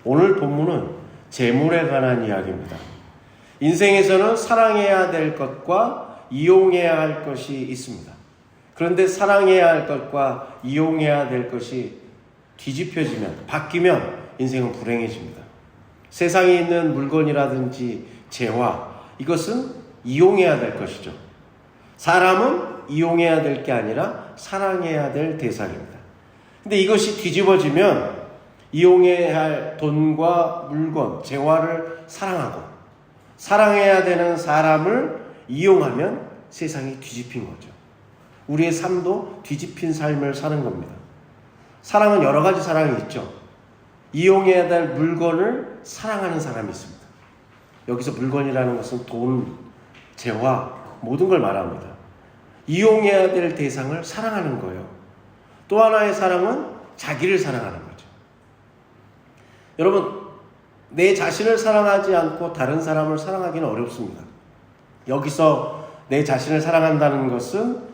오늘 본문은 재물에 관한 이야기입니다. 인생에서는 사랑해야 될 것과 이용해야 할 것이 있습니다. 그런데 사랑해야 할 것과 이용해야 될 것이 뒤집혀지면, 바뀌면 인생은 불행해집니다. 세상에 있는 물건이라든지 재화, 이것은 이용해야 될 것이죠. 사람은 이용해야 될 게 아니라 사랑해야 될 대상입니다. 근데 이것이 뒤집어지면 이용해야 할 돈과 물건, 재화를 사랑하고 사랑해야 되는 사람을 이용하면 세상이 뒤집힌 거죠. 우리의 삶도 뒤집힌 삶을 사는 겁니다. 사랑은 여러 가지 사랑이 있죠. 이용해야 될 물건을 사랑하는 사람이 있습니다. 여기서 물건이라는 것은 돈, 재화, 모든 걸 말합니다. 이용해야 될 대상을 사랑하는 거예요. 또 하나의 사랑은 자기를 사랑하는 거죠. 여러분, 내 자신을 사랑하지 않고 다른 사람을 사랑하기는 어렵습니다. 여기서 내 자신을 사랑한다는 것은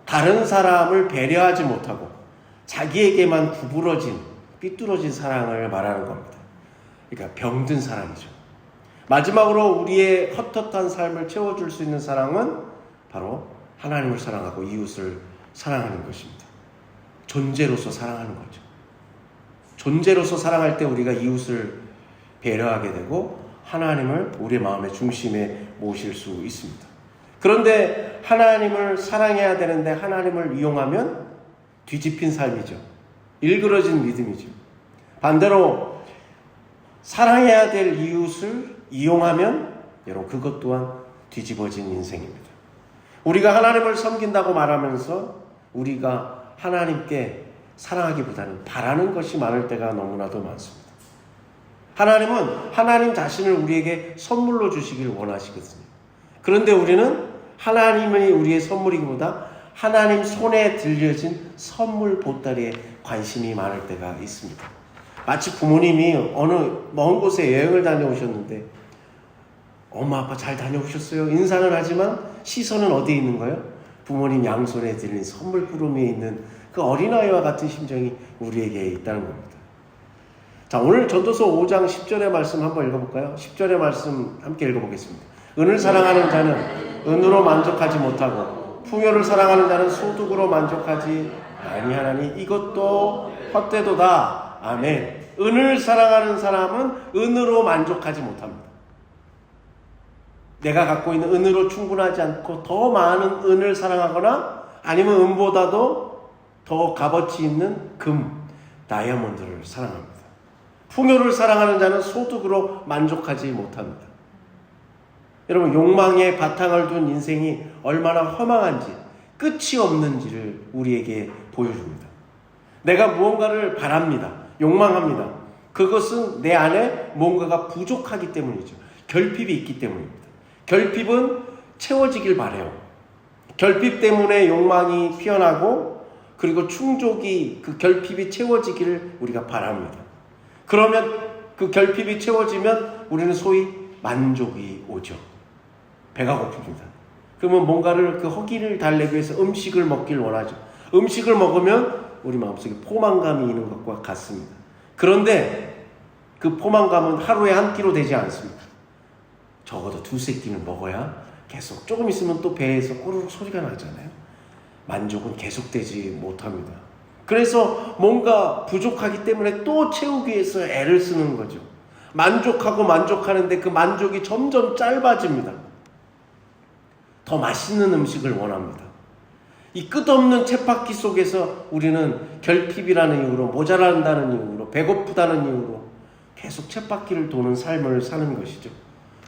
다른 사람을 배려하지 못하고 자기에게만 구부러진, 삐뚤어진 사랑을 말하는 겁니다. 그러니까 병든 사랑이죠. 마지막으로 우리의 헛헛한 삶을 채워줄 수 있는 사랑은 바로 하나님을 사랑하고 이웃을 사랑하는 것입니다. 존재로서 사랑하는 거죠. 존재로서 사랑할 때 우리가 이웃을 배려하게 되고 하나님을 우리의 마음의 중심에 모실 수 있습니다. 그런데 하나님을 사랑해야 되는데 하나님을 이용하면 뒤집힌 삶이죠. 일그러진 믿음이죠. 반대로 사랑해야 될 이웃을 이용하면 여러분 그것 또한 뒤집어진 인생입니다. 우리가 하나님을 섬긴다고 말하면서 우리가 하나님께 사랑하기보다는 바라는 것이 많을 때가 너무나도 많습니다. 하나님은 하나님 자신을 우리에게 선물로 주시길 원하시거든요. 그런데 우리는 하나님이 우리의 선물이기보다 하나님 손에 들려진 선물 보따리에 관심이 많을 때가 있습니다. 마치 부모님이 어느 먼 곳에 여행을 다녀오셨는데 엄마 아빠 잘 다녀오셨어요? 인사는 하지만 시선은 어디에 있는 거예요? 부모님 양손에 들린 선물 부르미에 있는 그 어린아이와 같은 심정이 우리에게 있다는 겁니다. 자, 오늘 전도서 5장 10절의 말씀 한번 읽어볼까요? 10절의 말씀 함께 읽어보겠습니다. 은을 사랑하는 자는 은으로 만족하지 못하고 풍요를 사랑하는 자는 소득으로 만족하지 아니하나니 이것도 헛되도다. 아멘. 은을 사랑하는 사람은 은으로 만족하지 못합니다. 내가 갖고 있는 은으로 충분하지 않고 더 많은 은을 사랑하거나 아니면 은보다도 더 값어치 있는 금, 다이아몬드를 사랑합니다. 풍요를 사랑하는 자는 소득으로 만족하지 못합니다. 여러분, 욕망의 바탕을 둔 인생이 얼마나 허망한지, 끝이 없는지를 우리에게 보여줍니다. 내가 무언가를 바랍니다. 욕망합니다. 그것은 내 안에 뭔가가 부족하기 때문이죠. 결핍이 있기 때문입니다. 결핍은 채워지길 바래요. 결핍 때문에 욕망이 피어나고 그리고 충족이 그 결핍이 채워지기를 우리가 바랍니다. 그러면 그 결핍이 채워지면 우리는 소위 만족이 오죠. 배가 고픕니다. 그러면 뭔가를 그 허기를 달래기 위해서 음식을 먹길 원하죠. 음식을 먹으면 우리 마음속에 포만감이 있는 것과 같습니다. 그런데 그 포만감은 하루에 한 끼로 되지 않습니다. 적어도 두세 끼는 먹어야 계속 조금 있으면 또 배에서 꼬르륵 소리가 나잖아요. 만족은 계속되지 못합니다. 그래서 뭔가 부족하기 때문에 또 채우기 위해서 애를 쓰는 거죠. 만족하고 만족하는데 그 만족이 점점 짧아집니다. 더 맛있는 음식을 원합니다. 이 끝없는 쳇바퀴 속에서 우리는 결핍이라는 이유로, 모자란다는 이유로, 배고프다는 이유로 계속 쳇바퀴를 도는 삶을 사는 것이죠.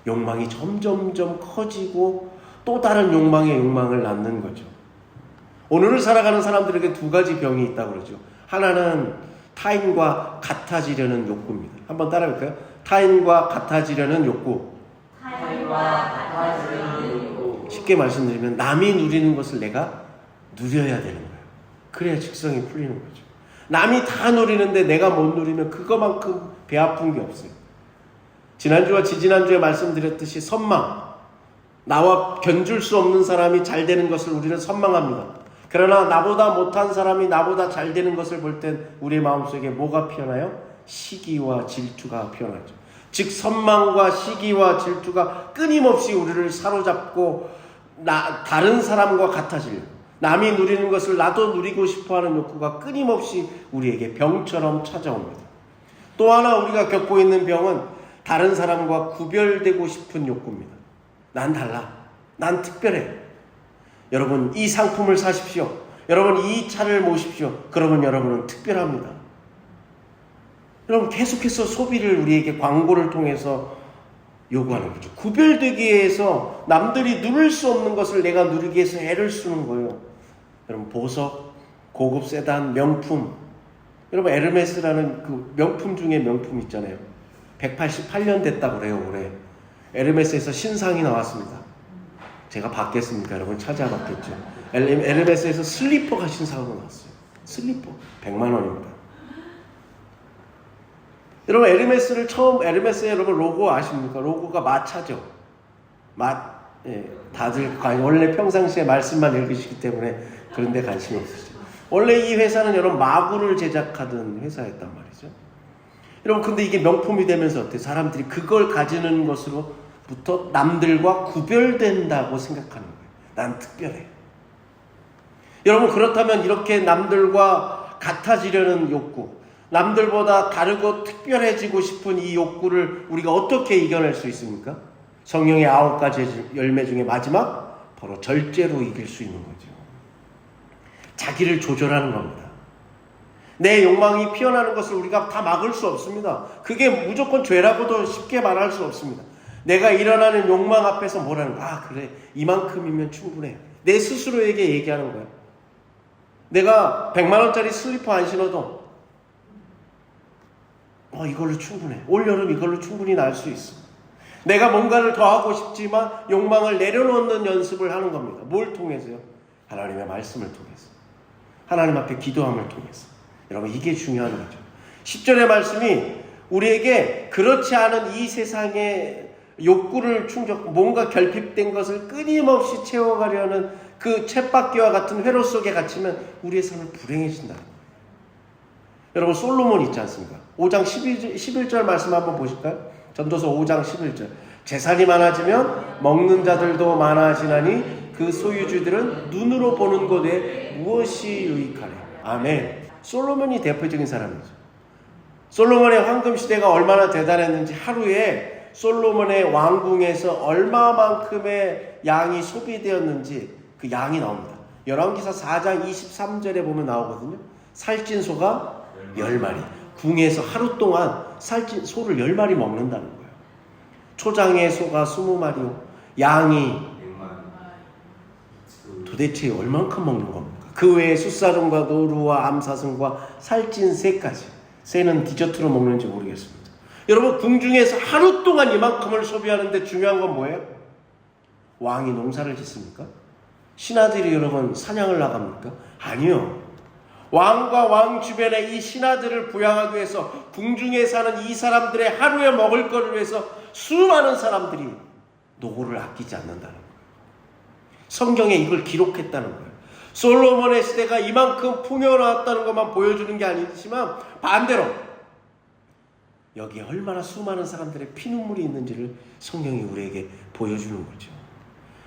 욕망이 점점점 커지고 또 다른 욕망의 욕망을 낳는 거죠. 오늘을 살아가는 사람들에게 두 가지 병이 있다고 그러죠. 하나는 타인과 같아지려는 욕구입니다. 한번 따라해볼까요? 타인과 같아지려는 욕구. 타인과 같아지려는 욕구. 쉽게 말씀드리면 남이 누리는 것을 내가 누려야 되는 거예요. 그래야 직성이 풀리는 거죠. 남이 다 누리는데 내가 못 누리면 그거만큼 배 아픈 게 없어요. 지난주와 지지난주에 말씀드렸듯이 선망, 나와 견줄 수 없는 사람이 잘 되는 것을 우리는 선망합니다. 그러나 나보다 못한 사람이 나보다 잘 되는 것을 볼 땐 우리의 마음속에 뭐가 피어나요? 시기와 질투가 피어나죠. 즉 선망과 시기와 질투가 끊임없이 우리를 사로잡고 다른 사람과 같아지려고, 남이 누리는 것을 나도 누리고 싶어하는 욕구가 끊임없이 우리에게 병처럼 찾아옵니다. 또 하나 우리가 겪고 있는 병은 다른 사람과 구별되고 싶은 욕구입니다. 난 달라. 난 특별해. 여러분 이 상품을 사십시오. 여러분 이 차를 모십시오. 그러면 여러분은 특별합니다. 여러분 계속해서 소비를 우리에게 광고를 통해서 요구하는 거죠. 구별되기 위해서 남들이 누릴 수 없는 것을 내가 누리기 위해서 애를 쓰는 거예요. 여러분 보석, 고급 세단, 명품. 여러분 에르메스라는 그 명품 중에 명품 있잖아요. 188년 됐다고 그래요. 올해 에르메스에서 신상이 나왔습니다. 제가 받겠습니까? 여러분 찾아봤겠죠. 에르메스에서 슬리퍼가 신상으로 나왔어요. 슬리퍼 100만 원입니다. 여러분 에르메스의 여러분 로고 아십니까? 로고가 마차죠. 다들 원래 평상시에 말씀만 읽으시기 때문에 그런데 관심이 없으시죠. 원래 이 회사는 여러분 마구를 제작하던 회사였단 말이죠. 여러분 근데 이게 명품이 되면서 어때요? 사람들이 그걸 가지는 것으로부터 남들과 구별된다고 생각하는 거예요. 난 특별해. 여러분 그렇다면 이렇게 남들과 같아지려는 욕구, 남들보다 다르고 특별해지고 싶은 이 욕구를 우리가 어떻게 이겨낼 수 있습니까? 성령의 9가지 열매 중에 마지막 바로 절제로 이길 수 있는 거죠. 자기를 조절하는 겁니다. 내 욕망이 피어나는 것을 우리가 다 막을 수 없습니다. 그게 무조건 죄라고도 쉽게 말할 수 없습니다. 내가 일어나는 욕망 앞에서 뭐라는 거야? 그래 이만큼이면 충분해. 내 스스로에게 얘기하는 거야. 내가 100만 원짜리 슬리퍼 안 신어도 이걸로 충분해. 올여름 이걸로 충분히 날 수 있어. 내가 뭔가를 더 하고 싶지만 욕망을 내려놓는 연습을 하는 겁니다. 뭘 통해서요? 하나님의 말씀을 통해서. 하나님 앞에 기도함을 통해서. 여러분 이게 중요한 거죠. 10절의 말씀이 우리에게 그렇지 않은 이 세상의 욕구를 뭔가 결핍된 것을 끊임없이 채워가려는 그 쳇바퀴와 같은 회로 속에 갇히면 우리의 삶을 불행해진다. 여러분 솔로몬 있지 않습니까? 5장 11절 말씀 한번 보실까요? 전도서 5장 11절. 재산이 많아지면 먹는 자들도 많아지나니 그 소유주들은 눈으로 보는 것 외에 무엇이 유익하래. 아멘. 솔로몬이 대표적인 사람이죠. 솔로몬의 황금시대가 얼마나 대단했는지 하루에 솔로몬의 왕궁에서 얼마만큼의 양이 소비되었는지 그 양이 나옵니다. 열왕기사 4장 23절에 보면 나오거든요. 살찐 소가 10마리. 궁에서 하루 동안 살찐 소를 10마리 먹는다는 거예요. 초장의 소가 20마리요. 양이 도대체 얼만큼 먹는 겁니까? 그 외에 숫사슴과 노루와 암사슴과 살찐 새까지. 새는 디저트로 먹는지 모르겠습니다. 여러분 궁중에서 하루 동안 이만큼을 소비하는데 중요한 건 뭐예요? 왕이 농사를 짓습니까? 신하들이 여러분 사냥을 나갑니까? 아니요. 왕과 왕 주변의 이 신하들을 부양하기 위해서 궁중에 사는 이 사람들의 하루에 먹을 것을 위해서 수많은 사람들이 노고를 아끼지 않는다는 거예요. 성경에 이걸 기록했다는 거예요. 솔로몬의 시대가 이만큼 풍요로웠다는 것만 보여주는 게 아니지만 반대로 여기에 얼마나 수많은 사람들의 피눈물이 있는지를 성경이 우리에게 보여주는 거죠.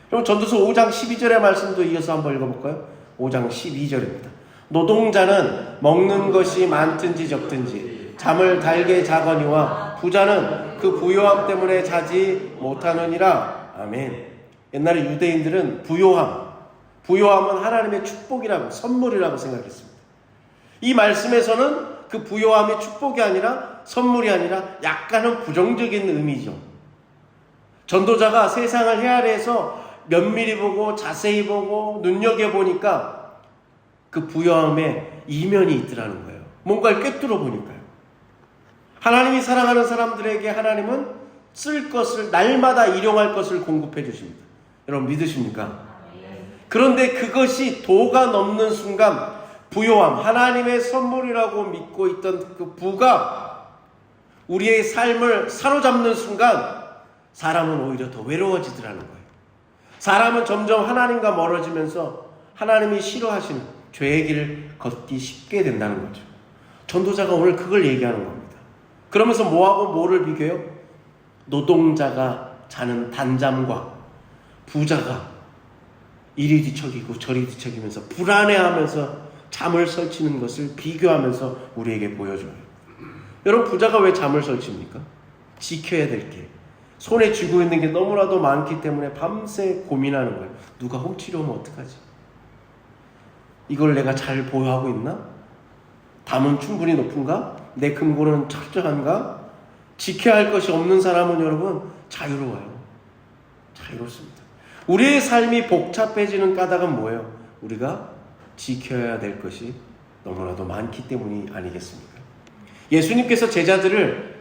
그럼 전도서 5장 12절의 말씀도 이어서 한번 읽어볼까요? 5장 12절입니다. 노동자는 먹는 것이 많든지 적든지 잠을 달게 자거니와 부자는 그 부요함 때문에 자지 못하느니라. 아멘. 옛날에 유대인들은 부요함은 하나님의 축복이라고 선물이라고 생각했습니다. 이 말씀에서는 그 부요함이 축복이 아니라 선물이 아니라 약간은 부정적인 의미죠. 전도자가 세상을 헤아려서 면밀히 보고 자세히 보고 눈여겨보니까 그 부요함에 이면이 있더라는 거예요. 뭔가를 꿰뚫어 보니까요. 하나님이 사랑하는 사람들에게 하나님은 쓸 것을 날마다 일용할 것을 공급해 주십니다. 여러분 믿으십니까? 그런데 그것이 도가 넘는 순간 부요함, 하나님의 선물이라고 믿고 있던 그 부가 우리의 삶을 사로잡는 순간 사람은 오히려 더 외로워지더라는 거예요. 사람은 점점 하나님과 멀어지면서 하나님이 싫어하시는 죄의 길을 걷기 쉽게 된다는 거죠. 전도자가 오늘 그걸 얘기하는 겁니다. 그러면서 뭐하고 뭐를 비교해요? 노동자가 자는 단잠과 부자가 이리 뒤척이고 저리 뒤척이면서 불안해하면서 잠을 설치는 것을 비교하면서 우리에게 보여줘요. 여러분, 부자가 왜 잠을 설칩니까? 지켜야 될 게, 손에 쥐고 있는 게 너무나도 많기 때문에 밤새 고민하는 거예요. 누가 훔치려 오면 어떡하지? 이걸 내가 잘 보유하고 있나? 담은 충분히 높은가? 내 금고는 철저한가? 지켜야 할 것이 없는 사람은 여러분 자유로워요. 자유롭습니다. 우리의 삶이 복잡해지는 까닭은 뭐예요? 우리가 지켜야 될 것이 너무나도 많기 때문이 아니겠습니까? 예수님께서 제자들을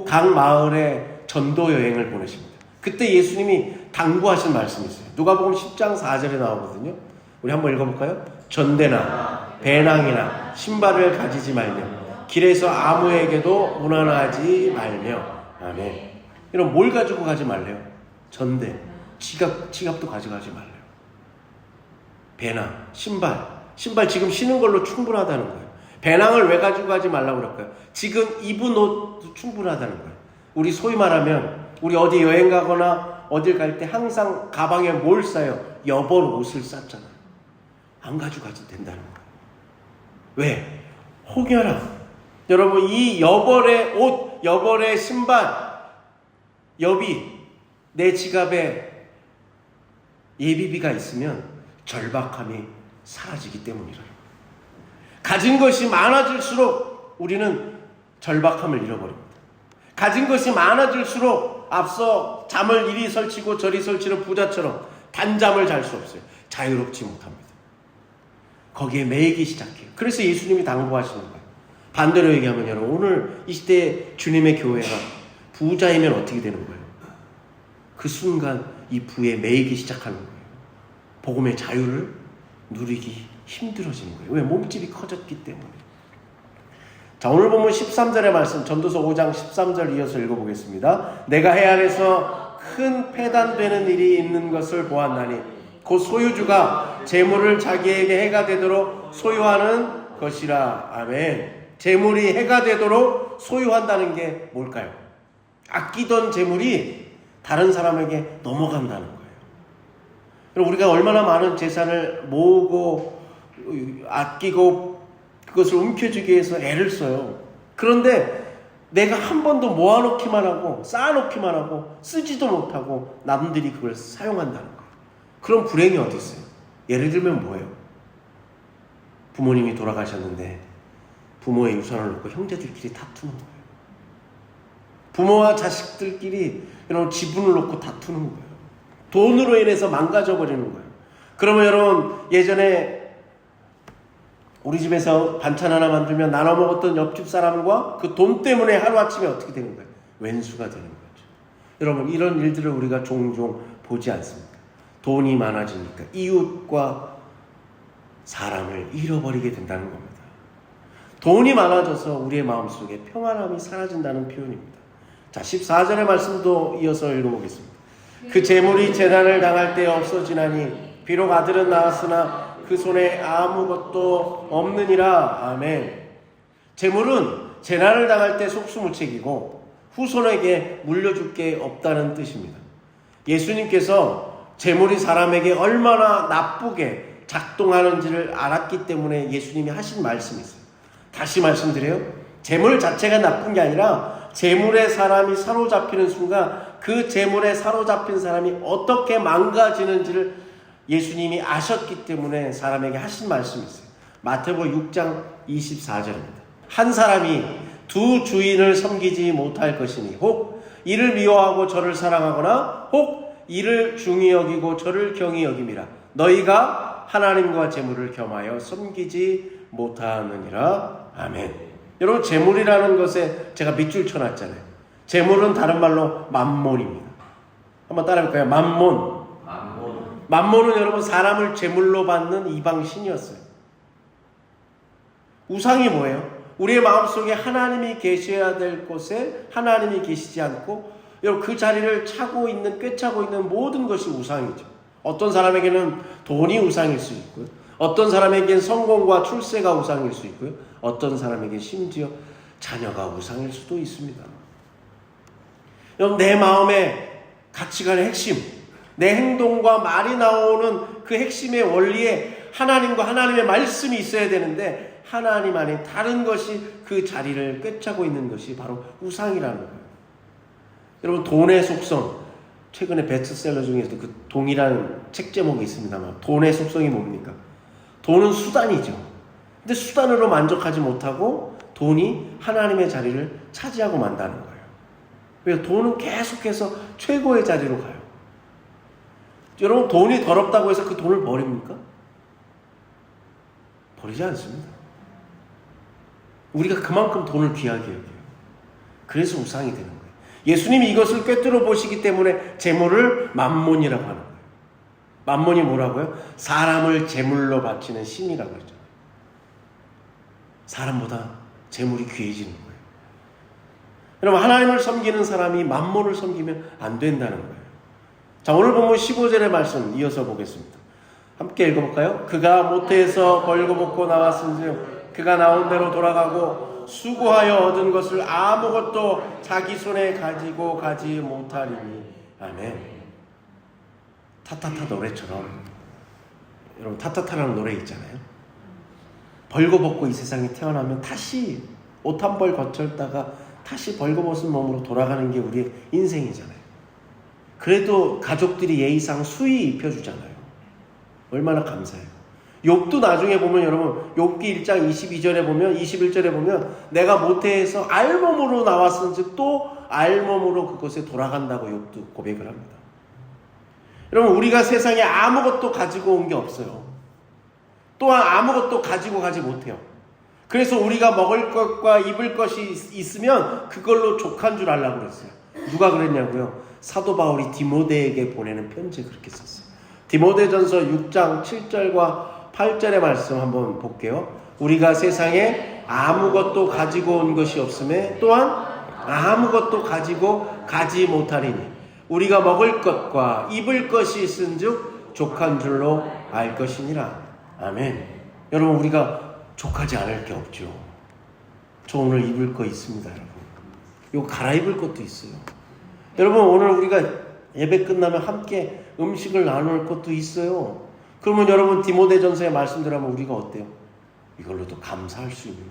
각 마을에 전도 여행을 보내십니다. 그때 예수님이 당부하신 말씀이 있어요. 누가복음 10장 4절에 나오거든요. 우리 한번 읽어볼까요? 전대나 배낭이나 신발을 가지지 말며 길에서 아무에게도 문안하지 말며. 아멘. 이런 뭘 가지고 가지 말래요? 전대, 지갑도 가져가지 말래요. 배낭, 신발 지금 신은 걸로 충분하다는 거예요. 배낭을 왜 가지고 가지 말라고 그럴까요? 지금 입은 옷도 충분하다는 거예요. 우리 소위 말하면 우리 어디 여행 가거나 어딜 갈 때 항상 가방에 뭘 싸요? 여벌 옷을 쌌잖아요. 안 가지고 가도 된다는 거예요. 왜? 혹여나 여러분, 이 여벌의 옷, 여벌의 신발, 여비, 내 지갑에 예비비가 있으면 절박함이 사라지기 때문이라는 거예요. 가진 것이 많아질수록 우리는 절박함을 잃어버립니다. 가진 것이 많아질수록 앞서 잠을 이리 설치고 저리 설치는 부자처럼 단잠을 잘 수 없어요. 자유롭지 못합니다. 거기에 매이기 시작해요. 그래서 예수님이 당부하시는 거예요. 반대로 얘기하면 여러분, 오늘 이 시대에 주님의 교회가 부자이면 어떻게 되는 거예요? 그 순간 이 부에 매이기 시작하는 거예요. 복음의 자유를 누리기 힘들어지는 거예요. 왜? 몸집이 커졌기 때문에. 자, 오늘 보면 13절의 말씀, 전도서 5장 13절 이어서 읽어보겠습니다. 내가 해안에서 큰 패단되는 일이 있는 것을 보았나니 곧 소유주가 재물을 자기에게 해가 되도록 소유하는 것이라. 아멘. 재물이 해가 되도록 소유한다는 게 뭘까요? 아끼던 재물이 다른 사람에게 넘어간다는 거예요. 그럼 우리가 얼마나 많은 재산을 모으고 아끼고 그것을 움켜쥐기 위해서 애를 써요. 그런데 내가 한 번도 모아놓기만 하고 쌓아놓기만 하고 쓰지도 못하고 남들이 그걸 사용한다는 거예요. 그런 불행이 어디 있어요? 예를 들면 뭐예요? 부모님이 돌아가셨는데 부모의 유산을 놓고 형제들끼리 다투는 거예요. 부모와 자식들끼리 이런 지분을 놓고 다투는 거예요. 돈으로 인해서 망가져 버리는 거예요. 그러면 여러분, 예전에 우리 집에서 반찬 하나 만들면 나눠 먹었던 옆집 사람과 그 돈 때문에 하루아침에 어떻게 되는 거예요? 왼수가 되는 거죠. 여러분, 이런 일들을 우리가 종종 보지 않습니까? 돈이 많아지니까 이웃과 사람을 잃어버리게 된다는 겁니다. 돈이 많아져서 우리의 마음속에 평안함이 사라진다는 표현입니다. 자, 14절의 말씀도 이어서 읽어보겠습니다. 그 재물이 재난을 당할 때 없어지나니 비록 아들은 낳았으나 그 손에 아무것도 없느니라. 아멘. 재물은 재난을 당할 때 속수무책이고 후손에게 물려줄 게 없다는 뜻입니다. 예수님께서 재물이 사람에게 얼마나 나쁘게 작동하는지를 알았기 때문에 예수님이 하신 말씀이 있어요. 다시 말씀드려요. 재물 자체가 나쁜 게 아니라 재물에 사람이 사로잡히는 순간 그 재물에 사로잡힌 사람이 어떻게 망가지는지를 예수님이 아셨기 때문에 사람에게 하신 말씀이 있어요. 마태복음 6장 24절입니다. 한 사람이 두 주인을 섬기지 못할 것이니 혹 이를 미워하고 저를 사랑하거나 혹 이를 중히 여기고 저를 경히 여김이라. 너희가 하나님과 재물을 겸하여 섬기지 못하느니라. 아멘. 여러분, 재물이라는 것에 제가 밑줄 쳐놨잖아요. 재물은 다른 말로 맘몬입니다. 한번 따라해볼까요? 맘몬. 맘몬은 여러분 사람을 재물로 받는 이방신이었어요. 우상이 뭐예요? 우리의 마음속에 하나님이 계셔야 될 곳에 하나님이 계시지 않고 여러분 그 자리를 꿰차고 있는 모든 것이 우상이죠. 어떤 사람에게는 돈이 우상일 수 있고요. 어떤 사람에게는 성공과 출세가 우상일 수 있고요. 어떤 사람에게 심지어 자녀가 우상일 수도 있습니다. 여러분, 내 마음의 가치관의 핵심, 내 행동과 말이 나오는 그 핵심의 원리에 하나님과 하나님의 말씀이 있어야 되는데 하나님 안에 다른 것이 그 자리를 꿰차고 있는 것이 바로 우상이라는 거예요. 여러분, 돈의 속성, 최근에 베스트셀러 중에서도 그 동일한 책 제목이 있습니다만 돈의 속성이 뭡니까? 돈은 수단이죠. 근데 수단으로 만족하지 못하고 돈이 하나님의 자리를 차지하고 만다는 거예요. 왜? 돈은 계속해서 최고의 자리로 가요. 여러분, 돈이 더럽다고 해서 그 돈을 버립니까? 버리지 않습니다. 우리가 그만큼 돈을 귀하게 여겨요. 그래서 우상이 되는 거예요. 예수님이 이것을 꿰뚫어 보시기 때문에 재물을 만몬이라고 하는 거예요. 만몬이 뭐라고요? 사람을 재물로 바치는 신이라고 그러죠. 사람보다 재물이 귀해지는 거예요. 여러분, 하나님을 섬기는 사람이 만몬을 섬기면 안 된다는 거예요. 자, 오늘 본문 15절의 말씀 이어서 보겠습니다. 함께 읽어볼까요? 그가 모태에서 벌거벗고 나왔은즉 그가 나온 대로 돌아가고 수고하여 얻은 것을 아무것도 자기 손에 가지고 가지 못하리니. 아멘. 타타타 노래처럼, 여러분, 타타타라는 노래 있잖아요. 벌거벗고 이 세상에 태어나면 다시 옷 한 벌 거쳤다가 다시 벌거벗은 몸으로 돌아가는 게 우리의 인생이잖아요. 그래도 가족들이 예의상 수의 입혀주잖아요. 얼마나 감사해요. 욥도 나중에 보면, 여러분, 욥기 1장 22절에 보면, 21절에 보면 내가 모태에서 알몸으로 나왔은즉 또 알몸으로 그곳에 돌아간다고 욥도 고백을 합니다. 여러분, 우리가 세상에 아무것도 가지고 온 게 없어요. 또한 아무것도 가지고 가지 못해요. 그래서 우리가 먹을 것과 입을 것이 있으면 그걸로 족한 줄 알라고 그랬어요. 누가 그랬냐고요? 사도 바울이 디모데에게 보내는 편지에 그렇게 썼어요. 디모데전서 6장 7절과 8절의 말씀 한번 볼게요. 우리가 세상에 아무것도 가지고 온 것이 없음에 또한 아무것도 가지고 가지 못하리니 우리가 먹을 것과 입을 것이 있은즉 족한 줄로 알 것이니라. 아멘. 여러분, 우리가 족하지 않을 게 없죠. 저 오늘 입을 거 있습니다, 여러분. 이거 갈아입을 것도 있어요. 여러분, 오늘 우리가 예배 끝나면 함께 음식을 나눌 것도 있어요. 그러면 여러분, 디모데전서의 말씀대로 하면 우리가 어때요? 이걸로도 감사할 수 있는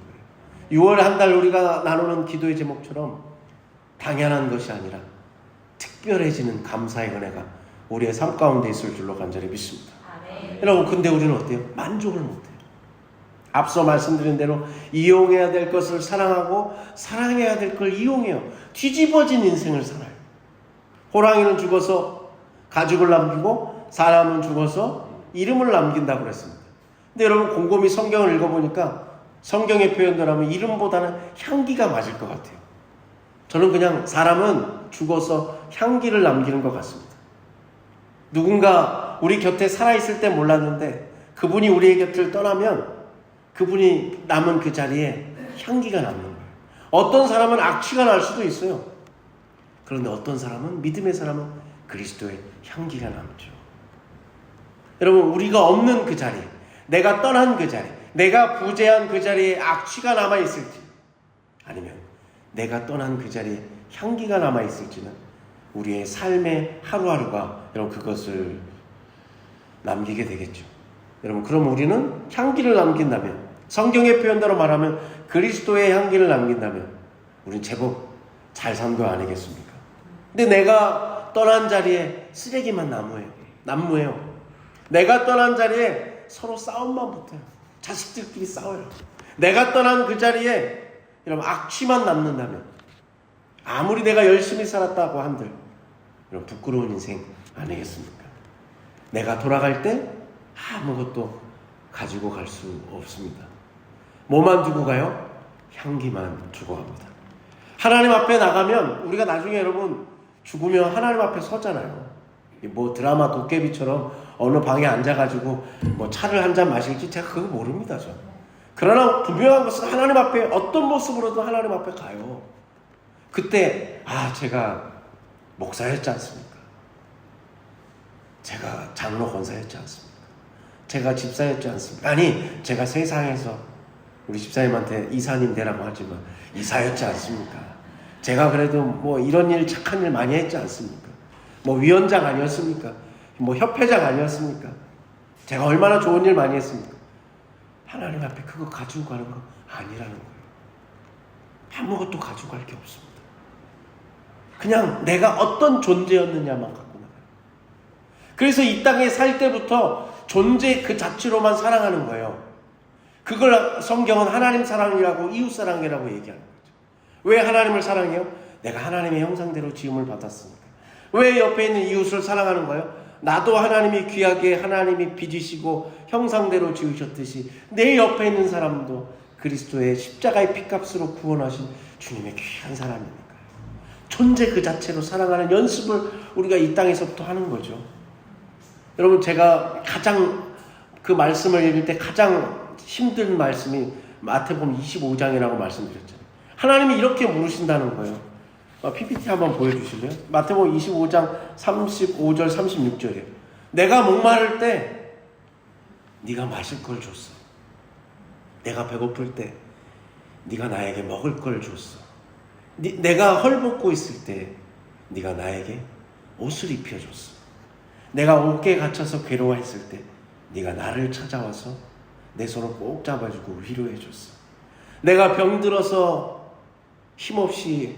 거예요. 6월 한 달 우리가 나누는 기도의 제목처럼 당연한 것이 아니라 특별해지는 감사의 은혜가 우리의 삶 가운데 있을 줄로 간절히 믿습니다. 아멘. 여러분, 근데 우리는 어때요? 만족을 못해요. 앞서 말씀드린 대로 이용해야 될 것을 사랑하고 사랑해야 될 걸 이용해요. 뒤집어진 인생을 살아요. 호랑이는 죽어서 가죽을 남기고 사람은 죽어서 이름을 남긴다고 그랬습니다. 근데 여러분, 곰곰이 성경을 읽어보니까 성경의 표현대로 하면 이름보다는 향기가 맞을 것 같아요. 저는 그냥 사람은 죽어서 향기를 남기는 것 같습니다. 누군가 우리 곁에 살아있을 때 몰랐는데 그분이 우리의 곁을 떠나면 그분이 남은 그 자리에 향기가 남는 거예요. 어떤 사람은 악취가 날 수도 있어요. 그런데 어떤 사람은, 믿음의 사람은 그리스도의 향기가 남죠. 여러분, 우리가 없는 그 자리, 내가 떠난 그 자리, 내가 부재한 그 자리에 악취가 남아있을지, 아니면 내가 떠난 그 자리에 향기가 남아있을지는 우리의 삶의 하루하루가 여러분 그것을 남기게 되겠죠. 여러분, 그럼 우리는 향기를 남긴다면, 성경의 표현대로 말하면 그리스도의 향기를 남긴다면 우리는 제법 잘 산 거 아니겠습니까? 근데 내가 떠난 자리에 쓰레기만 난무해요. 내가 떠난 자리에 서로 싸움만 붙어요. 자식들끼리 싸워요. 내가 떠난 그 자리에 여러분 악취만 남는다면, 아무리 내가 열심히 살았다고 한들 여러분 부끄러운 인생 아니겠습니까? 내가 돌아갈 때 아무것도 가지고 갈 수 없습니다. 뭐만 두고 가요? 향기만 두고 갑니다. 하나님 앞에 나가면 우리가 나중에 여러분 죽으면 하나님 앞에 서잖아요. 뭐 드라마 도깨비처럼 어느 방에 앉아가지고 뭐 차를 한 잔 마실지 제가 그거 모릅니다. 저. 그러나 분명한 것은 하나님 앞에 어떤 모습으로도 하나님 앞에 가요. 그때 제가 목사였지 않습니까? 제가 장로 권사였지 않습니까? 제가 집사였지 않습니까? 아니, 제가 세상에서 우리 집사님한테 이사님 되라고 하지만 이사였지 않습니까? 제가 그래도 뭐 이런 일 착한 일 많이 했지 않습니까? 뭐 위원장 아니었습니까? 뭐 협회장 아니었습니까? 제가 얼마나 좋은 일 많이 했습니까? 하나님 앞에 그거 가지고 가는 거 아니라는 거예요. 아무것도 가지고 갈 게 없습니다. 그냥 내가 어떤 존재였느냐만 갖고 나가요. 그래서 이 땅에 살 때부터 존재 그 자체로만 사랑하는 거예요. 그걸 성경은 하나님 사랑이라고 이웃 사랑이라고 얘기하는 거죠. 왜 하나님을 사랑해요? 내가 하나님의 형상대로 지음을 받았으니까. 왜 옆에 있는 이웃을 사랑하는 거예요? 나도 하나님이 귀하게 하나님이 빚으시고 형상대로 지으셨듯이 내 옆에 있는 사람도 그리스도의 십자가의 피값으로 구원하신 주님의 귀한 사람이니까요. 존재 그 자체로 사랑하는 연습을 우리가 이 땅에서부터 하는 거죠. 여러분, 제가 가장 그 말씀을 읽을 때 가장 힘든 말씀이 마태복음 25장이라고 말씀드렸잖아요. 하나님이 이렇게 물으신다는 거예요. PPT 한번 보여주실래요? 마태복음 25장 35절 36절이에요. 내가 목마를 때 네가 마실 걸 줬어. 내가 배고플 때 네가 나에게 먹을 걸 줬어. 내가 헐벗고 있을 때 네가 나에게 옷을 입혀줬어. 내가 옥에 갇혀서 괴로워했을 때 네가 나를 찾아와서 내 손을 꼭 잡아주고 위로해줬어. 내가 병들어서 힘없이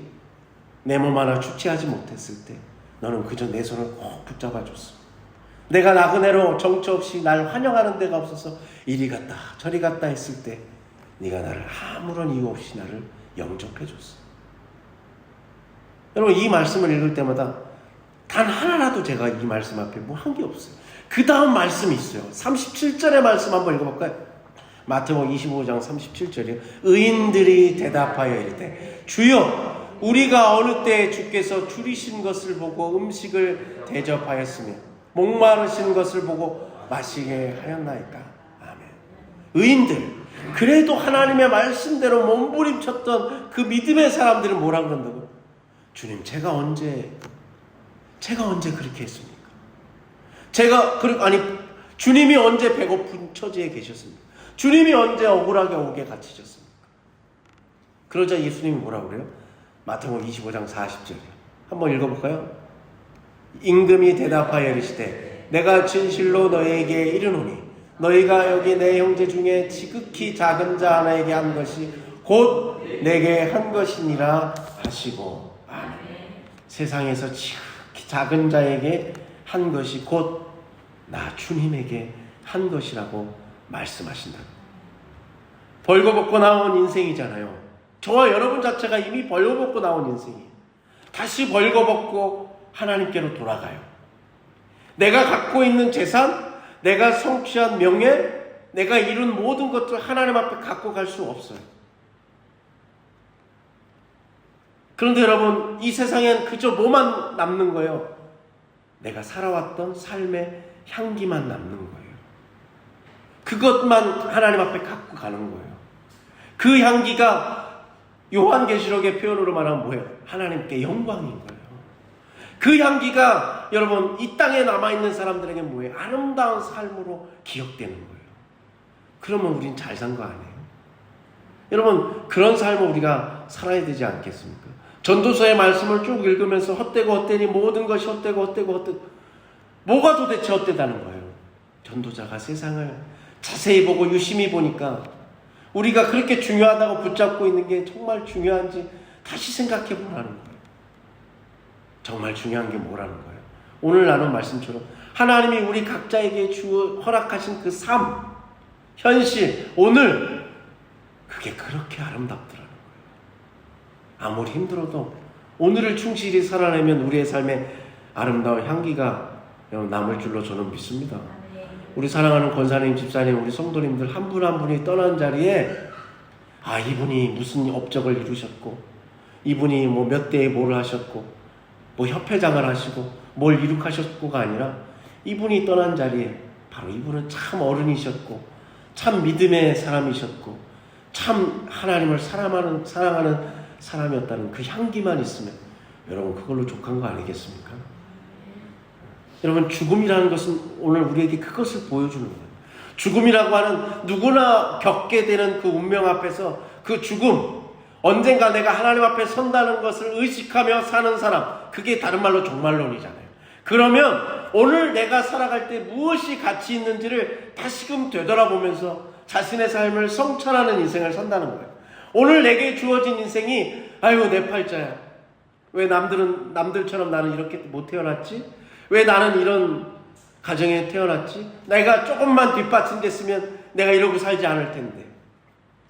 내 몸 하나 주체하지 못했을 때 너는 그저 내 손을 꼭 붙잡아줬어. 내가 나그네로 정처 없이 날 환영하는 데가 없어서 이리 갔다 저리 갔다 했을 때 네가 나를 아무런 이유 없이 나를 영접해줬어. 여러분, 이 말씀을 읽을 때마다 단 하나라도 제가 이 말씀 앞에 뭐 한 게 없어요. 그 다음 말씀이 있어요. 37절의 말씀 한번 읽어볼까요? 마태복음 25장 37절이요. 의인들이 대답하여 이르되 주여 우리가 어느 때 주께서 줄이신 것을 보고 음식을 대접하였으며 목마르신 것을 보고 마시게 하였나이까. 아멘. 의인들, 그래도 하나님의 말씀대로 몸부림쳤던 그 믿음의 사람들은 뭐라 그런다고요? 주님, 제가 언제 그렇게 했습니까? 주님이 언제 배고픈 처지에 계셨습니까? 주님이 언제 억울하게 옥에 갇히셨습니까? 그러자 예수님이 뭐라고 그래요? 마태복음 25장 40절이요. 한번 읽어볼까요? 임금이 대답하여 이르시되 내가 진실로 너희에게 이르노니 너희가 여기 내 형제 중에 지극히 작은 자 하나에게 한 것이 곧 내게 한 것이니라 하시고. 아멘. 세상에서 지극히 작은 자에게 한 것이 곧 나 주님에게 한 것이라고 말씀하신다. 벌거벗고 나온 인생이잖아요. 저와 여러분 자체가 이미 벌거벗고 나온 인생이에요. 다시 벌거벗고 하나님께로 돌아가요. 내가 갖고 있는 재산, 내가 성취한 명예, 내가 이룬 모든 것들 하나님 앞에 갖고 갈 수 없어요. 그런데 여러분, 이 세상엔 그저 뭐만 남는 거예요? 내가 살아왔던 삶의 향기만 남는 거예요. 그것만 하나님 앞에 갖고 가는 거예요. 그 향기가 요한계시록의 표현으로 말하면 뭐예요? 하나님께 영광인 거예요. 그 향기가 여러분 이 땅에 남아있는 사람들에게 뭐예요? 아름다운 삶으로 기억되는 거예요. 그러면 우린 잘 산 거 아니에요? 여러분, 그런 삶을 우리가 살아야 되지 않겠습니까? 전도서의 말씀을 쭉 읽으면서 헛되고 헛되니 모든 것이 헛되고 뭐가 도대체 헛되다는 거예요? 전도자가 세상을 자세히 보고 유심히 보니까 우리가 그렇게 중요하다고 붙잡고 있는 게 정말 중요한지 다시 생각해 보라는 거예요. 정말 중요한 게 뭐라는 거예요? 오늘 나눈 말씀처럼 하나님이 우리 각자에게 허락하신 그 삶, 현실, 오늘 그게 그렇게 아름답더라는 거예요. 아무리 힘들어도 오늘을 충실히 살아내면 우리의 삶에 아름다운 향기가 남을 줄로 저는 믿습니다. 우리 사랑하는 권사님, 집사님, 우리 성도님들 한 분 한 분이 떠난 자리에 이분이 무슨 업적을 이루셨고 이분이 뭐 몇 대에 뭘 하셨고 뭐 협회장을 하시고 뭘 이룩하셨고가 아니라 이분이 떠난 자리에 바로 이분은 참 어른이셨고 참 믿음의 사람이셨고 참 하나님을 사랑하는 사람이었다는 그 향기만 있으면 여러분 그걸로 족한 거 아니겠습니까? 여러분, 죽음이라는 것은 오늘 우리에게 그것을 보여주는 거예요. 죽음이라고 하는 누구나 겪게 되는 그 운명 앞에서 그 죽음, 언젠가 내가 하나님 앞에 선다는 것을 의식하며 사는 사람, 그게 다른 말로 종말론이잖아요. 그러면 오늘 내가 살아갈 때 무엇이 가치 있는지를 다시금 되돌아보면서 자신의 삶을 성찰하는 인생을 산다는 거예요. 오늘 내게 주어진 인생이 아유 내 팔자야. 왜 남들처럼 나는 이렇게 못 태어났지? 왜 나는 이런 가정에 태어났지? 내가 조금만 뒷받침됐으면 내가 이러고 살지 않을 텐데.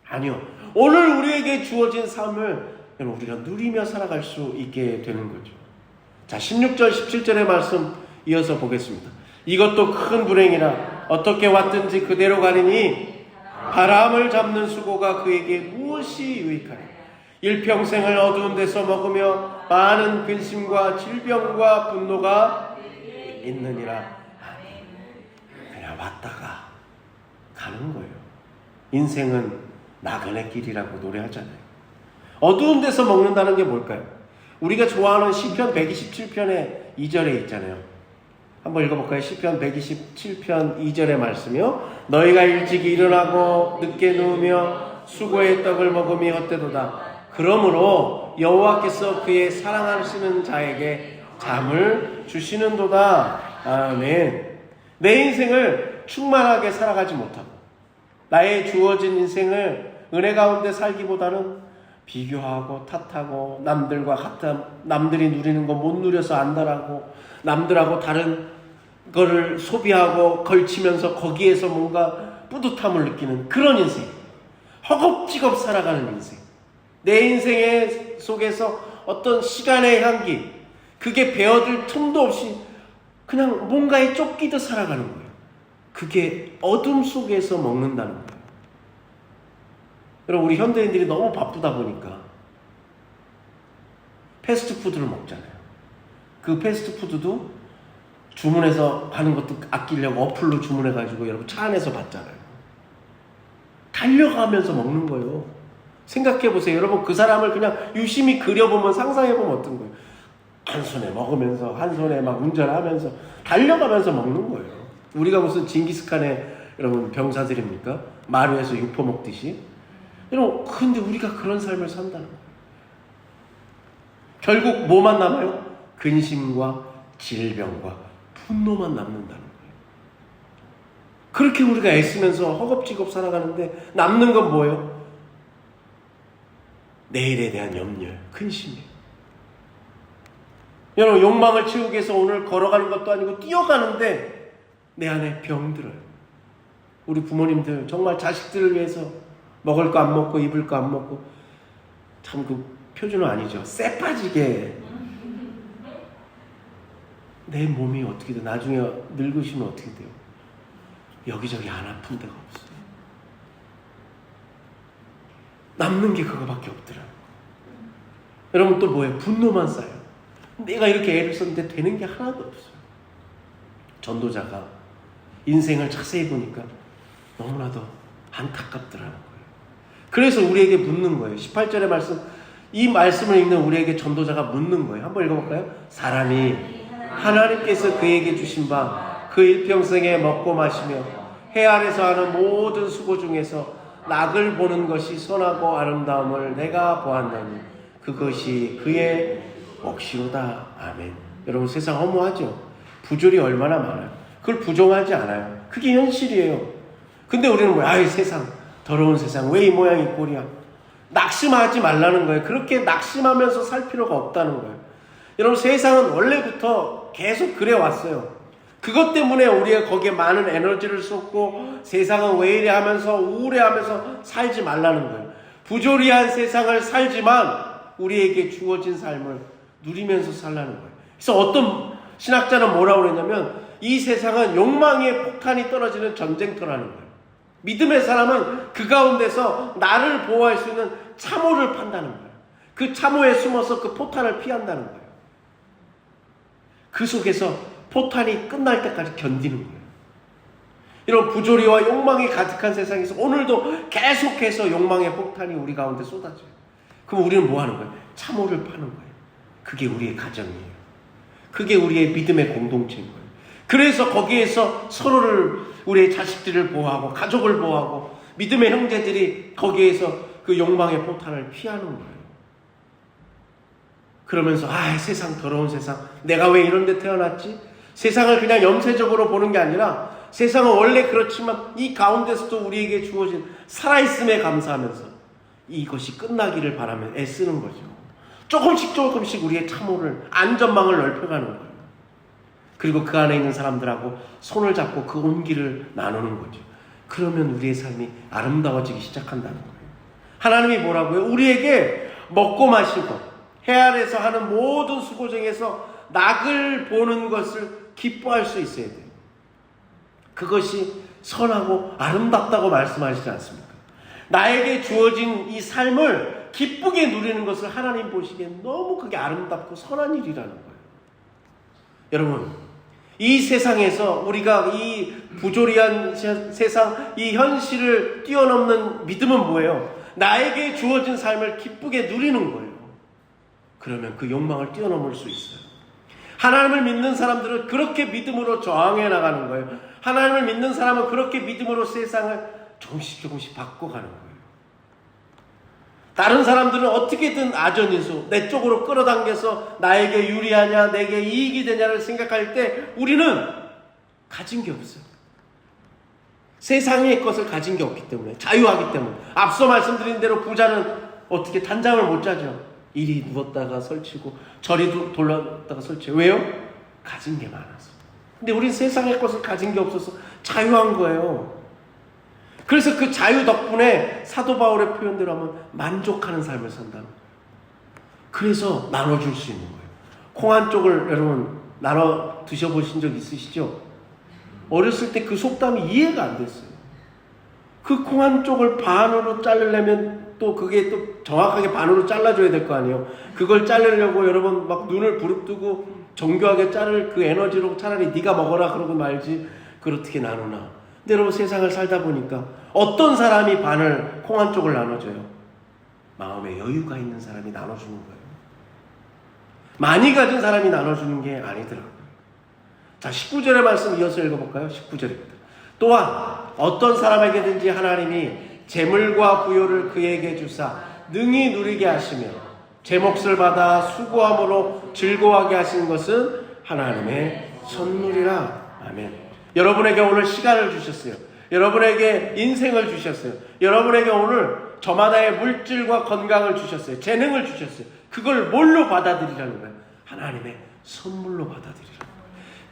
아니요. 오늘 우리에게 주어진 삶을 우리가 누리며 살아갈 수 있게 되는 거죠. 자, 16절 17절의 말씀 이어서 보겠습니다. 이것도 큰 불행이라 어떻게 왔든지 그대로 가리니 바람을 잡는 수고가 그에게 무엇이 유익하리. 일평생을 어두운 데서 먹으며 많은 근심과 질병과 분노가 있느니라. 그냥 왔다가 가는 거예요. 인생은 나그네 길이라고 노래하잖아요. 어두운 데서 먹는다는 게 뭘까요? 우리가 좋아하는 시편 127편의 2절에 있잖아요. 한번 읽어볼까요? 시편 127편 2절의 말씀이요. 너희가 일찍 일어나고 늦게 누우며 수고의 떡을 먹음이 헛되도다. 그러므로 여호와께서 그의 사랑하시는 자에게 잠을 주시는도다. 아멘. 내 인생을 충만하게 살아가지 못하고 나의 주어진 인생을 은혜 가운데 살기보다는 비교하고 탓하고 남들이 누리는 거 못 누려서 안달하고 남들하고 다른 거를 소비하고 걸치면서 거기에서 뭔가 뿌듯함을 느끼는 그런 인생, 허겁지겁 살아가는 인생, 내 인생의 속에서 어떤 시간의 향기, 그게 배어들 틈도 없이 그냥 뭔가에 쫓기듯 살아가는 거예요. 그게 어둠 속에서 먹는다는 거예요. 여러분, 우리 현대인들이 너무 바쁘다 보니까 패스트푸드를 먹잖아요. 그 패스트푸드도 주문해서 가는 것도 아끼려고 어플로 주문해가지고 여러분 차 안에서 받잖아요. 달려가면서 먹는 거예요. 생각해보세요. 여러분, 그 사람을 그냥 유심히 그려보면, 상상해보면 어떤 거예요? 한 손에 먹으면서 한 손에 막 운전하면서 달려가면서 먹는 거예요. 우리가 무슨 징기스칸의 여러분 병사들입니까? 마루에서 육포 먹듯이. 여러분, 근데 우리가 그런 삶을 산다는 거예요. 결국 뭐만 남아요? 근심과 질병과 분노만 남는다는 거예요. 그렇게 우리가 애쓰면서 허겁지겁 살아가는데 남는 건 뭐예요? 내일에 대한 염려, 근심이에요. 여러분, 욕망을 채우기 위해서 오늘 걸어가는 것도 아니고 뛰어가는데 내 안에 병들어요. 우리 부모님들 정말 자식들을 위해서 먹을 거 안 먹고 입을 거 안 먹고, 참 그 표준은 아니죠. 쎄 빠지게 내 몸이 어떻게 돼? 나중에 늙으시면 어떻게 돼요? 여기저기 안 아픈 데가 없어요. 남는 게 그거밖에 없더라고요. 여러분, 또 뭐예요? 분노만 쌓여요. 내가 이렇게 애를 썼는데 되는 게 하나도 없어요. 전도자가 인생을 자세히 보니까 너무나도 안타깝더라는 거예요. 그래서 우리에게 묻는 거예요. 18절의 말씀, 이 말씀을 읽는 우리에게 전도자가 묻는 거예요. 한번 읽어볼까요? 사람이 하나님께서 그에게 주신 바 그 일평생에 먹고 마시며 해 아래서 하는 모든 수고 중에서 낙을 보는 것이 선하고 아름다움을 내가 보았나니 그것이 그의 몫이로다. 아멘. 여러분, 세상 허무하죠? 부조리 얼마나 많아요. 그걸 부정하지 않아요. 그게 현실이에요. 근데 우리는 왜, 아이 세상, 더러운 세상, 왜 이 모양 이 꼴이야? 낙심하지 말라는 거예요. 그렇게 낙심하면서 살 필요가 없다는 거예요. 여러분, 세상은 원래부터 계속 그래 왔어요. 그것 때문에 우리가 거기에 많은 에너지를 쏟고 세상은 왜 이래 하면서 우울해하면서 살지 말라는 거예요. 부조리한 세상을 살지만 우리에게 주어진 삶을 누리면서 살라는 거예요. 그래서 어떤 신학자는 뭐라고 그랬냐면 이 세상은 욕망의 폭탄이 떨어지는 전쟁터라는 거예요. 믿음의 사람은 그 가운데서 나를 보호할 수 있는 참호를 판다는 거예요. 그 참호에 숨어서 그 포탄을 피한다는 거예요. 그 속에서 포탄이 끝날 때까지 견디는 거예요. 이런 부조리와 욕망이 가득한 세상에서 오늘도 계속해서 욕망의 폭탄이 우리 가운데 쏟아져요. 그럼 우리는 뭐 하는 거예요? 참호를 파는 거예요. 그게 우리의 가정이에요. 그게 우리의 믿음의 공동체인 거예요. 그래서 거기에서 서로를, 우리의 자식들을 보호하고 가족을 보호하고 믿음의 형제들이 거기에서 그 욕망의 포탄을 피하는 거예요. 그러면서 세상, 더러운 세상, 내가 왜 이런 데 태어났지? 세상을 그냥 염세적으로 보는 게 아니라 세상은 원래 그렇지만 이 가운데서도 우리에게 주어진 살아있음에 감사하면서 이것이 끝나기를 바라며 애쓰는 거죠. 조금씩 우리의 참호를, 안전망을 넓혀가는 거예요. 그리고 그 안에 있는 사람들하고 손을 잡고 그 온기를 나누는 거죠. 그러면 우리의 삶이 아름다워지기 시작한다는 거예요. 하나님이 뭐라고요? 우리에게 먹고 마시고 해 아래서 하는 모든 수고 중에서 낙을 보는 것을 기뻐할 수 있어야 돼요. 그것이 선하고 아름답다고 말씀하시지 않습니까? 나에게 주어진 이 삶을 기쁘게 누리는 것을 하나님 보시기엔 너무 그게 아름답고 선한 일이라는 거예요. 여러분, 이 세상에서 우리가 이 부조리한 세상, 이 현실을 뛰어넘는 믿음은 뭐예요? 나에게 주어진 삶을 기쁘게 누리는 거예요. 그러면 그 욕망을 뛰어넘을 수 있어요. 하나님을 믿는 사람들은 그렇게 믿음으로 저항해 나가는 거예요. 하나님을 믿는 사람은 그렇게 믿음으로 세상을 조금씩 바꿔가는 거예요. 다른 사람들은 어떻게든 아전인수, 내 쪽으로 끌어당겨서 나에게 유리하냐, 내게 이익이 되냐를 생각할 때 우리는 가진 게 없어요. 세상의 것을 가진 게 없기 때문에, 자유하기 때문에. 앞서 말씀드린 대로 부자는 어떻게 단잠을 못 자죠. 이리 누웠다가 설치고 저리 돌렸다가 설치고. 왜요? 가진 게 많아서. 근데 우린 세상의 것을 가진 게 없어서 자유한 거예요. 그래서 그 자유 덕분에 사도 바울의 표현대로 하면 만족하는 삶을 산다. 그래서 나눠줄 수 있는 거예요. 콩 한 쪽을 여러분 나눠 드셔보신 적 있으시죠? 어렸을 때 그 속담이 이해가 안 됐어요. 그 콩 한 쪽을 반으로 자르려면 또 그게 또 정확하게 반으로 잘라줘야 될 거 아니에요. 그걸 자르려고 여러분 막 눈을 부릅뜨고 정교하게 자를 그 에너지로 차라리 네가 먹어라 그러고 말지, 그걸 어떻게 나누나. 근데 여러분 세상을 살다 보니까 어떤 사람이 반을 콩 한 쪽을 나눠줘요? 마음에 여유가 있는 사람이 나눠주는 거예요. 많이 가진 사람이 나눠주는 게 아니더라고요. 자, 19절의 말씀 이어서 읽어볼까요? 19절입니다. 또한 어떤 사람에게든지 하나님이 재물과 부요를 그에게 주사 능히 누리게 하시며 제 몫을 받아 수고함으로 즐거워하게 하신 것은 하나님의 선물이라. 아멘. 여러분에게 오늘 시간을 주셨어요. 여러분에게 인생을 주셨어요. 여러분에게 오늘 저마다의 물질과 건강을 주셨어요. 재능을 주셨어요. 그걸 뭘로 받아들이라는 거예요? 하나님의 선물로 받아들이라는 거예요.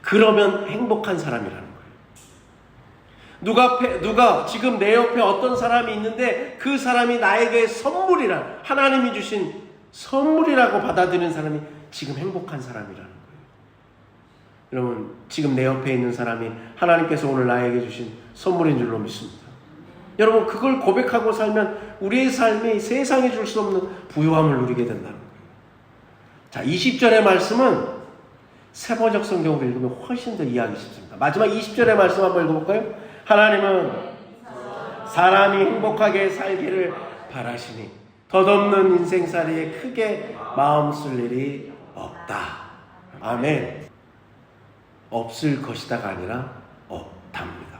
그러면 행복한 사람이라는 거예요. 누가 지금 내 옆에 어떤 사람이 있는데 그 사람이 나에게 선물이라, 하나님이 주신 선물이라고 받아들이는 사람이 지금 행복한 사람이라는 거예요. 여러분, 지금 내 옆에 있는 사람이 하나님께서 오늘 나에게 주신 선물인 줄로 믿습니다. 여러분, 그걸 고백하고 살면 우리의 삶이 세상에 줄 수 없는 부요함을 누리게 된다는 거예요. 자, 20절의 말씀은 세번역 성경으로 읽으면 훨씬 더 이해하기 쉽습니다. 마지막 20절의 말씀 한번 읽어볼까요? 하나님은 사람이 행복하게 살기를 바라시니 덧없는 인생살이에 크게 마음 쓸 일이 없다. 아멘. 없을 것이다가 아니라 없답니다.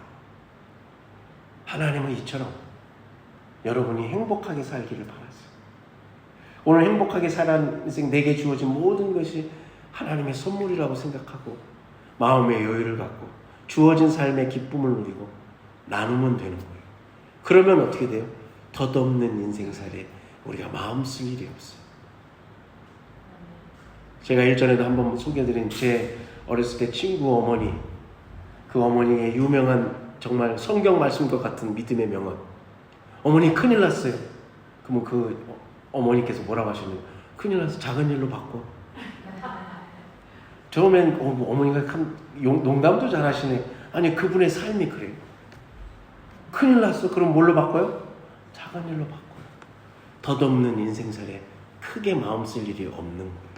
하나님은 이처럼 여러분이 행복하게 살기를 바랐어요. 오늘 행복하게 살아가는 인생, 내게 주어진 모든 것이 하나님의 선물이라고 생각하고 마음의 여유를 갖고 주어진 삶의 기쁨을 누리고 나누면 되는 거예요. 그러면 어떻게 돼요? 덧없는 인생살에 우리가 마음 쓸 일이 없어요. 제가 일전에도 한번 소개해드린 제 어렸을 때 친구 어머니, 그 어머니의 유명한 정말 성경 말씀과 같은 믿음의 명언. 어머니 큰일 났어요. 그러면 그 어머니께서 뭐라고 하시냐면, 큰일 나서 작은 일로 바꿔. 처음엔 어머니가 참 농담도 잘하시네. 아니, 그분의 삶이 그래요. 큰일 났어. 그럼 뭘로 바꿔요? 작은 일로 바꿔요. 덧없는 인생살에 크게 마음 쓸 일이 없는 거예요.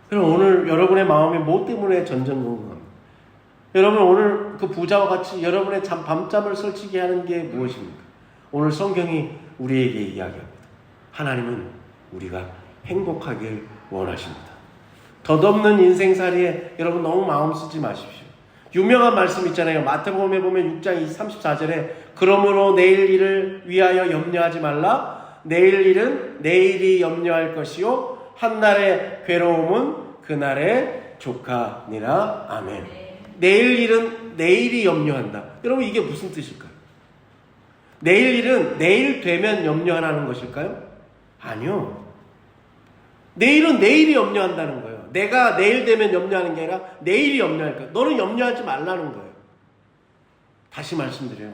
그럼 오늘 여러분의 마음이 뭐 때문에 전전긍긍합니까? 여러분, 오늘 그 부자와 같이 여러분의 밤잠을 설치게 하는 게 무엇입니까? 오늘 성경이 우리에게 이야기합니다. 하나님은 우리가 행복하길 원하십니다. 덧없는 인생살이에 여러분 너무 마음 쓰지 마십시오. 유명한 말씀 있잖아요. 마태복음에 보면 6장 34절에 그러므로 내일 일을 위하여 염려하지 말라. 내일 일은 내일이 염려할 것이요 한날의 괴로움은 그날의 족하니라. 아멘. 내일 일은 내일이 염려한다. 여러분 이게 무슨 뜻일까요? 내일 일은 내일 되면 염려하라는 것일까요? 아니요. 내일은 내일이 염려한다는 거예요. 내가 내일 되면 염려하는 게 아니라 내일이 염려할 거예요. 너는 염려하지 말라는 거예요. 다시 말씀드려요.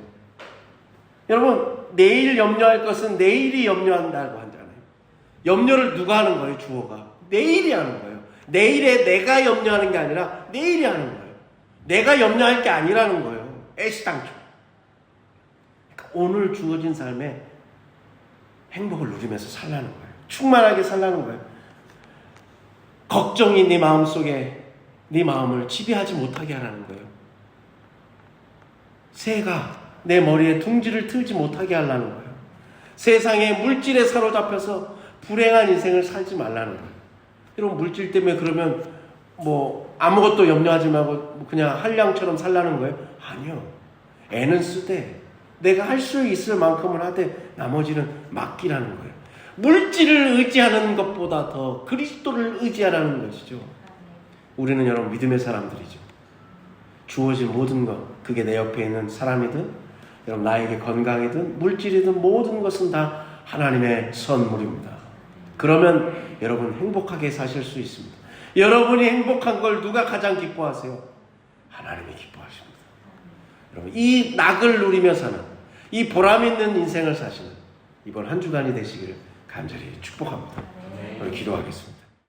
여러분 내일 염려할 것은 내일이 염려한다고 하잖아요. 염려를 누가 하는 거예요? 주어가. 내일이 하는 거예요. 내일에 내가 염려하는 게 아니라 내일이 하는 거예요. 내가 염려할 게 아니라는 거예요. 애시당초. 그러니까 오늘 주어진 삶에 행복을 누리면서 살라는 거예요. 충만하게 살라는 거예요. 걱정이 네 마음속에 네 마음을 지배하지 못하게 하라는 거예요. 새가 내 머리에 둥지를 틀지 못하게 하려는 거예요. 세상의 물질에 사로잡혀서 불행한 인생을 살지 말라는 거예요. 여러분 물질 때문에 그러면 뭐 아무것도 염려하지 말고 그냥 한량처럼 살라는 거예요? 아니요. 애는 쓰되 내가 할 수 있을 만큼은 하되 나머지는 맡기라는 거예요. 물질을 의지하는 것보다 더 그리스도를 의지하라는 것이죠. 우리는 여러분 믿음의 사람들이죠. 주어진 모든 것, 그게 내 옆에 있는 사람이든 여러분 나에게 건강이든 물질이든 모든 것은 다 하나님의 선물입니다. 그러면 여러분 행복하게 사실 수 있습니다. 여러분이 행복한 걸 누가 가장 기뻐하세요? 하나님이 기뻐하십니다. 여러분 이 낙을 누리며 사는 이 보람 있는 인생을 사시는 이번 한 주간이 되시기를 간절히 축복합니다. 우리 기도하겠습니다.